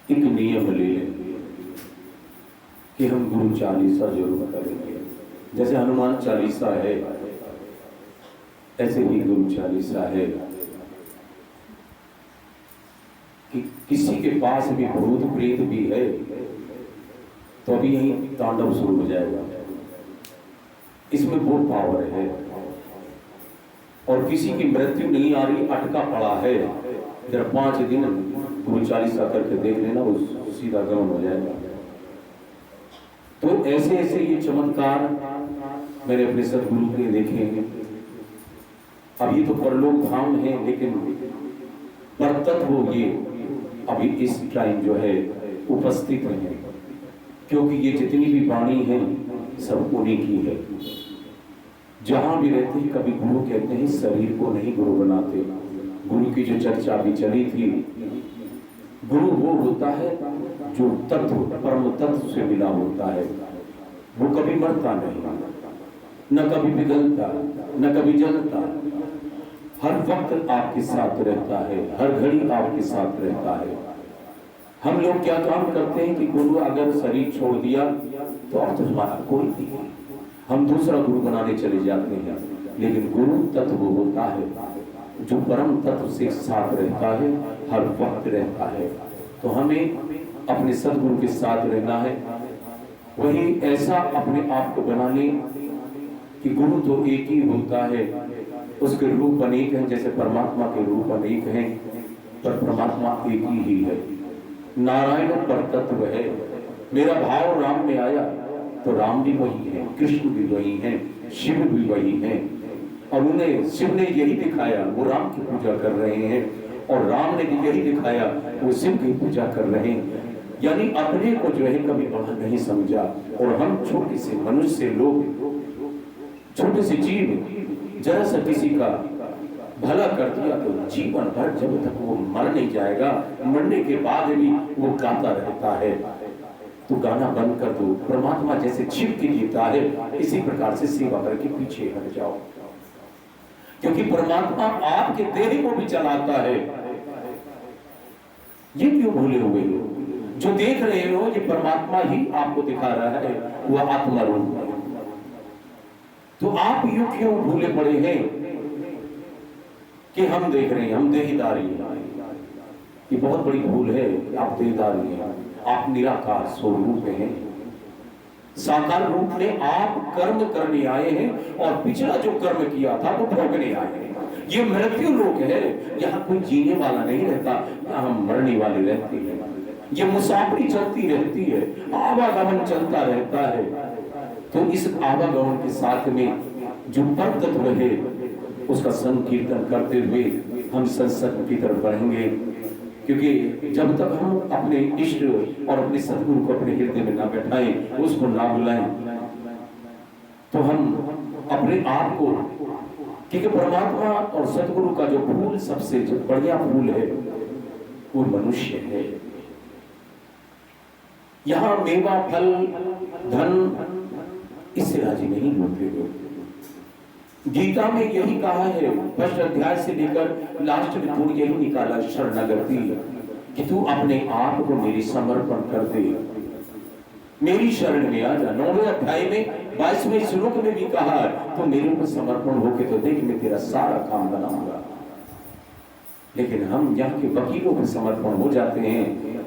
एक नियम ले लें कि हम गुरु चालीसा जरूर करेंगे। जैसे हनुमान चालीसा है, ऐसे ही गुरु चालीसा है कि किसी के पास भी भूत प्रेत भी है तो अभी यही तांडव शुरू हो जाएगा। इसमें वो पावर है। और किसी की मृत्यु नहीं आ रही, अटका पड़ा है, जरा 5 दिन गुरु चालीसा करके देख लेना, वो सीधा गमन हो जाएगा। तो ऐसे ऐसे ये चमत्कार मैंने अपने सदगुरु के देखे हैं। अब ये तो परलोक धाम है, लेकिन परतत्व ये अभी इस टाइम जो है उपस्थित है, क्योंकि ये जितनी भी वाणी है सब उन्हीं की है। जहां भी रहते हैं कभी गुरु कहते हैं शरीर को नहीं गुरु बनाते। गुरु की जो चर्चा भी चली थी, गुरु वो होता है जो तत्व परम तत्व से मिला होता है। वो कभी मरता नहीं, न कभी पिघलता, न कभी जलता, हर वक्त आपके साथ रहता है, हर घड़ी आपके साथ रहता है। हम लोग क्या काम करते हैं कि गुरु अगर शरीर छोड़ दिया तो अब तो हमारा कोई नहीं है, हम दूसरा गुरु बनाने चले जाते हैं। लेकिन गुरु तत्व होता है जो परम तत्व से साथ रहता है, हर वक्त रहता है। तो हमें अपने सदगुरु के साथ रहना है। वही ऐसा अपने आप को बना लें कि गुरु तो एक ही होता है, उसके रूप अनेक हैं। जैसे परमात्मा के रूप अनेक हैं, पर परमात्मा एक ही है। नारायण पर तत्व है। मेरा भाव राम में आया तो राम भी वही है, कृष्ण भी वही है, शिव भी वही है। और उन्हें शिव ने यही दिखाया, वो राम की पूजा कर रहे हैं, और राम ने भी यही दिखाया, वो शिव की पूजा कर रहे हैं। यानी अपने को जो है कभी बड़ा नहीं समझा। और हम छोटे से मनुष्य लोग, छोटे से जीव, जरा सा किसी का भला कर दिया तो जीवन भर जब तक वो मर नहीं जाएगा, मरने के बाद भी वो गाता रहता है। तो गाना बंद कर दो। परमात्मा जैसे छिप के जीता है, इसी प्रकार से सेवा करके पीछे हट जाओ, क्योंकि परमात्मा आपके देह को भी चलाता है। ये क्यों भूले हुए हो? जो देख रहे हो ये परमात्मा ही आपको दिखा रहा है, वह आत्मा रूप है। तो आप यूं क्यों भूले पड़े हैं कि हम देख रहे हैं, हम देहदारी हैं? ये बहुत बड़ी भूल है कि आप देहदारी हैं। आप निराकार स्वरूप हैं। साकार रूप में आप कर्म करने आए हैं, और पिछला जो कर्म किया था वो भोगने आए हैं। ये मृत्यु लोक है, यहाँ कोई जीने वाला नहीं रहता, यहाँ हम मरने वाले रहते हैं। ये मुसाफरी चलती रहती है, आवागमन चलता रहता है। तो इस आवागमन के साथ में जो पर तत्व है उसका संकीर्तन करते हुए हम सत्संग की तरफ बढ़ेंगे। क्योंकि जब तक हम अपने इष्ट और अपने सदगुरु को अपने हृदय में ना बैठाएं, उसको ना बुलाएं, तो हम अपने आप को, क्योंकि परमात्मा और सदगुरु का जो फूल सबसे जो बढ़िया फूल है वो मनुष्य है। यहाँ मेवा फल धन इससे राजी नहीं होते हो। गीता में यही कहा है, फर्स्ट अध्याय से लेकर लास्ट में थोड़ी यही निकाला, शरणागति, कि तू अपने आप को मेरी समर्पण कर दे, मेरी शरण में आ जा। 9वें अध्याय में 22वें श्लोक में भी कहा, तो मेरे ऊपर समर्पण होके तो देख, मैं तेरा सारा काम बनाऊंगा। लेकिन हम यहाँ के वकीलों पर समर्पण हो जाते हैं।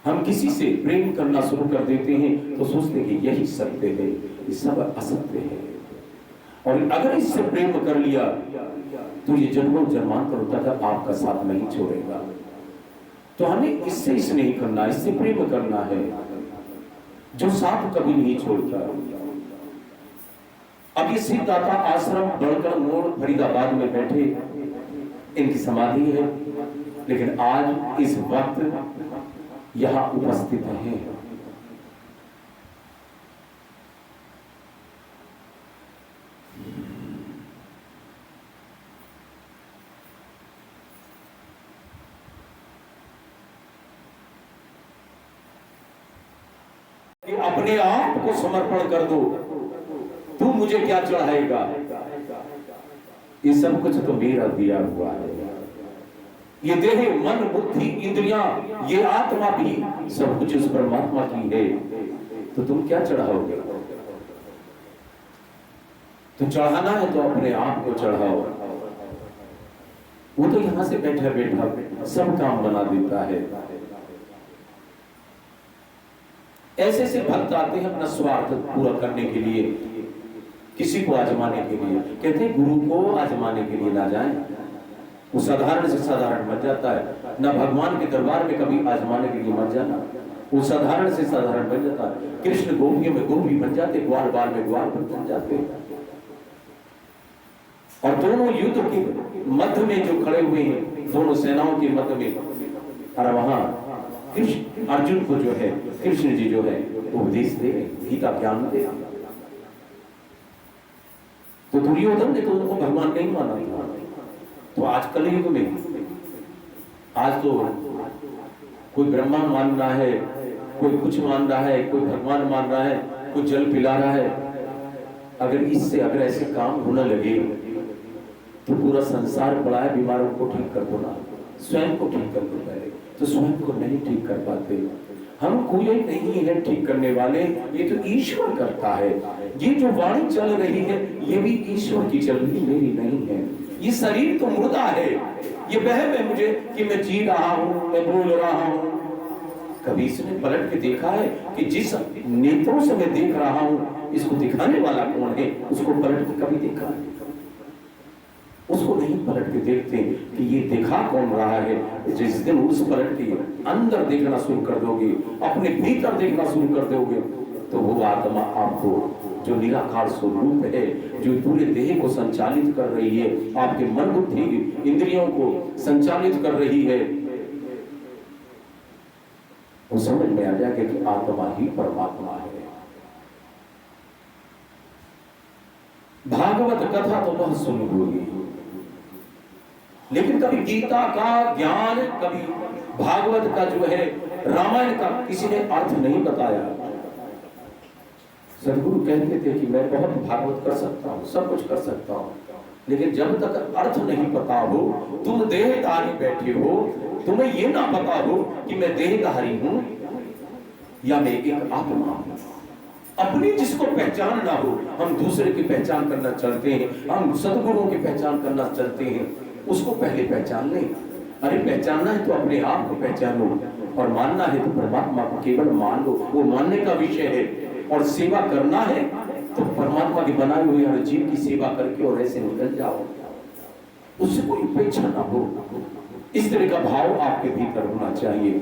हम किसी से प्रेम करना शुरू कर देते हैं तो सोचते हैं कि यही सत्य है, ये सब असत्य है। और अगर इससे प्रेम कर लिया तो ये जन्मों जन्मांतर तक आपका साथ नहीं छोड़ेगा। तो हमें इससे स्नेह करना, इससे प्रेम करना है जो साथ कभी नहीं छोड़ता। अब ये सिद्धार्थ आश्रम बड़कर मोड़ फरीदाबाद में बैठे, इनकी समाधि है, लेकिन आज इस वक्त यहां उपस्थित है। कि अपने आप को समर्पण कर दो, तू मुझे क्या चढ़ाएगा, ये सब कुछ तो मेरा दिया हुआ है। ये देह, मन, बुद्धि, इंद्रियां, ये आत्मा भी सब कुछ उस परमात्मा की है। तो तुम क्या चढ़ाओगे? तो चढ़ाना है तो अपने आप को चढ़ाओ। वो तो यहां से बैठा बैठा सब काम बना देता है। ऐसे से भक्त आते हैं अपना स्वार्थ पूरा करने के लिए, किसी को आजमाने के लिए। कहते हैं गुरु को आजमाने के लिए ना जाएं, वो साधारण से साधारण बन जाता है। ना भगवान के दरबार में कभी आजमाने के लिए मत जाना, वो साधारण से साधारण बन जाता है। कृष्ण गोपियों में गोपी बन जाते, ग्वाल बाल में ग्वाल बन जाते। और दोनों युद्ध के मध्य में जो खड़े हुए हैं, दोनों सेनाओं के मध्य में, और वहां कृष्ण अर्जुन को जो है, कृष्ण जी जो है उपदेश दे, गीता ज्ञान दे। तो दुर्योधन ने तो उनको भगवान नहीं माना था। तो आज कलयुग में, आज तो कोई ब्रह्मा मान रहा है, कोई कुछ मान रहा है, कोई भगवान मान रहा है, कोई जल पिला रहा है। अगर इससे अगर ऐसे काम होने लगे तो पूरा संसार पड़ा है, बीमारों को ठीक कर दो ना, स्वयं को ठीक कर दो पहले। तो स्वयं को नहीं ठीक कर पाते। हम कोई नहीं है ठीक करने वाले, ये तो ईश्वर करता है। ये जो वाणी चल रही है ये भी ईश्वर की चल रही, मेरी नहीं है। ये शरीर तो मुर्दा है, ये वहम है मुझे कि मैं जी रहा हूं, मैं बोल रहा हूं। कभी इसने पलट के देखा है कि जिस नेत्रों से मैं देख रहा हूं, इसको दिखाने वाला कौन है? उसको पलट के कभी देखा है? उसको नहीं पलट के देखते कि ये देखा कौन रहा है। जिस दिन उस पलट के अंदर देखना शुरू कर दोगे, अपने भीतर देखना शुरू कर दोगे, तो वो आत्मा आपको जो निराकार स्वरूप है, जो पूरे देह को संचालित कर रही है, आपके मन बुद्धि इंद्रियों को संचालित कर रही है, वो समझ में आ जाएगा कि आत्मा ही परमात्मा है। भागवत कथा तो बहुत सुनी होगी, लेकिन कभी गीता का ज्ञान, कभी भागवत का जो है, रामायण का किसी ने अर्थ नहीं बताया। सदगुरु कहते थे कि मैं बहुत भागवत कर सकता हूँ, सब कुछ कर सकता हूँ, लेकिन जब तक अर्थ नहीं पता हो, तुम देहधारी बैठे हो, तुम्हें ये ना पता हो कि मैं देहधारी हूं या मैं एक आत्मा हूं, अपनी जिसको पहचान ना हो, हम दूसरे की पहचान करना चाहते हैं, हम सदगुरुओं की पहचान करना चाहते हैं, उसको पहले पहचान ले। अरे पहचानना है तो अपने आप को पहचानो, और मानना है तो परमात्मा को केवल मान लो, वो मानने का विषय है। और सेवा करना है तो परमात्मा की बनाई हुई हर जीव की सेवा करके और ऐसे निकल जाओ, उससे कोई अपेक्षा ना हो। इस तरह का भाव आपके भीतर होना चाहिए।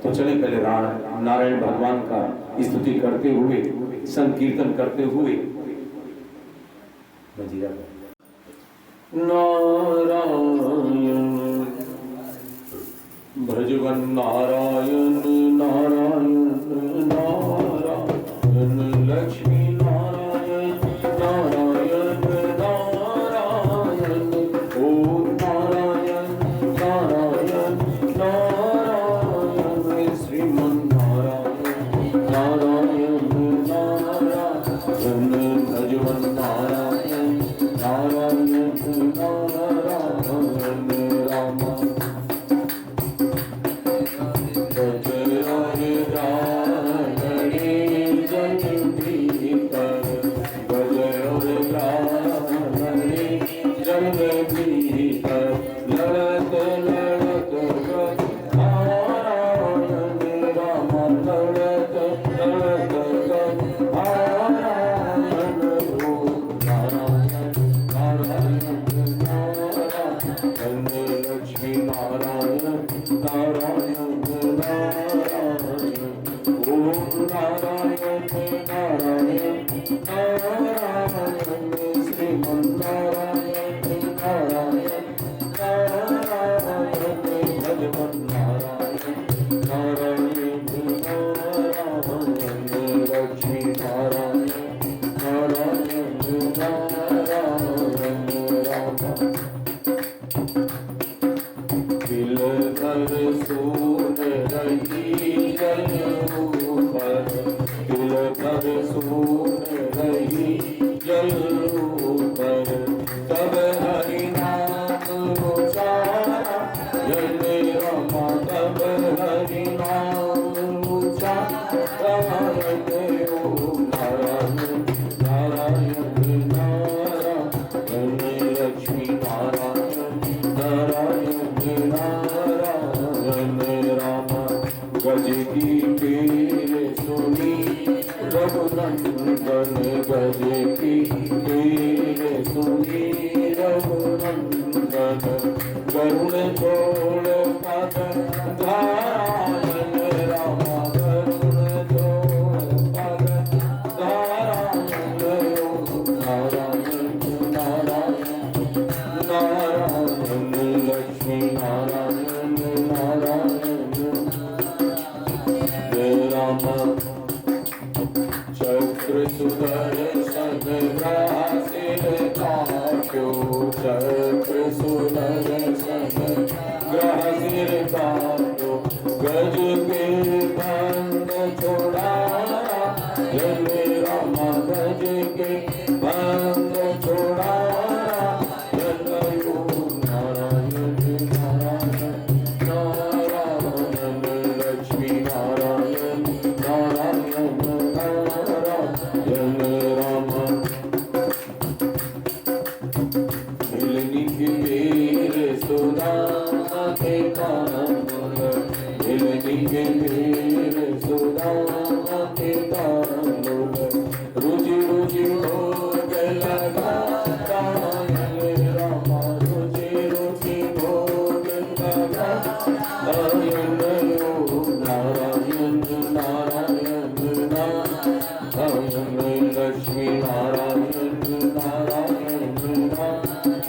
तो चले पहले नारायण भगवान का स्तुति करते हुए, संकीर्तन करते हुए नारायण भजगन नारायण नारायण नारायण लक्ष्मी नारायण नारायण नारायण ओम नारायण नारायण नारायण श्रीमन नारायण नारायण नारायण भजगन नारायण नारायण नारायण राम जल गज की वीर सुनी रघुनंदन करुण छोड़ पद धारण राम करुण छोड़ पद धारण नारायण नारायण नारायण लक्ष्मी नारायण नारायण राम चक्र सुदर्शन ग्रासिर काट्यो चक्र सुदर्शन ग्रासिर काट्यो गज के बंद छोड़ा जय राम गज के बंद छोड़ा नारायण नारायण नारायण लक्ष्मी नारायण नारायण नारायण राम मिलनी की वीर सुदामा के कानून मिलनी के वीर सुदामा के कानून रुचि रुचि भोग लगा राम रुचि रुचि भोग लगा नारायण नारायण नारायण नारायण लक्ष्मी नारायण नारायण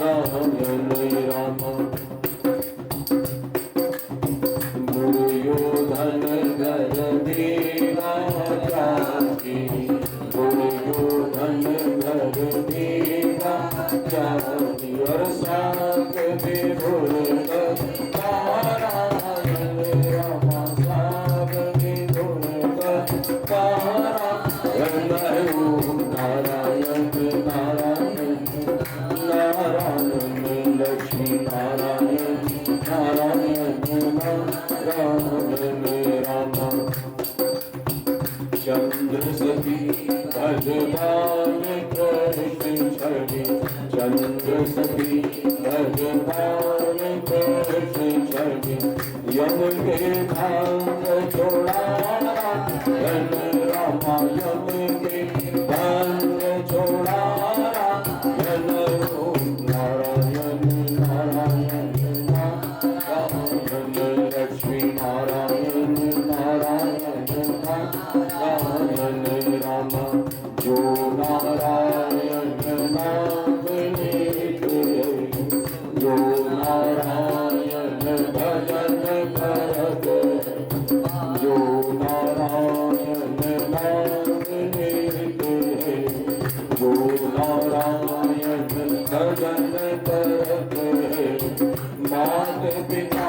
नारायण राम दुर्योधन घर दीना जाती दुर्योधन घर दीना जाती और साग विभुर नारायण राम साग विभुर नारायण नारायण नारायण लक्ष्मी नारायण नारायण नारायण राम चंद्र सती भगवान कृष्ण छवि चंद्र सती भगवान कृष्ण छवि यम के भांग छोड़ा रामा यम के भांग छोड़ा नारायण नारायण नारायण लक्ष्मी नारायण नारायण नारायण राम जो नारायण नाम लेते जो नारायण भजन करते जो नारायण नाम लेते जो नारायण भजन करते मात पिता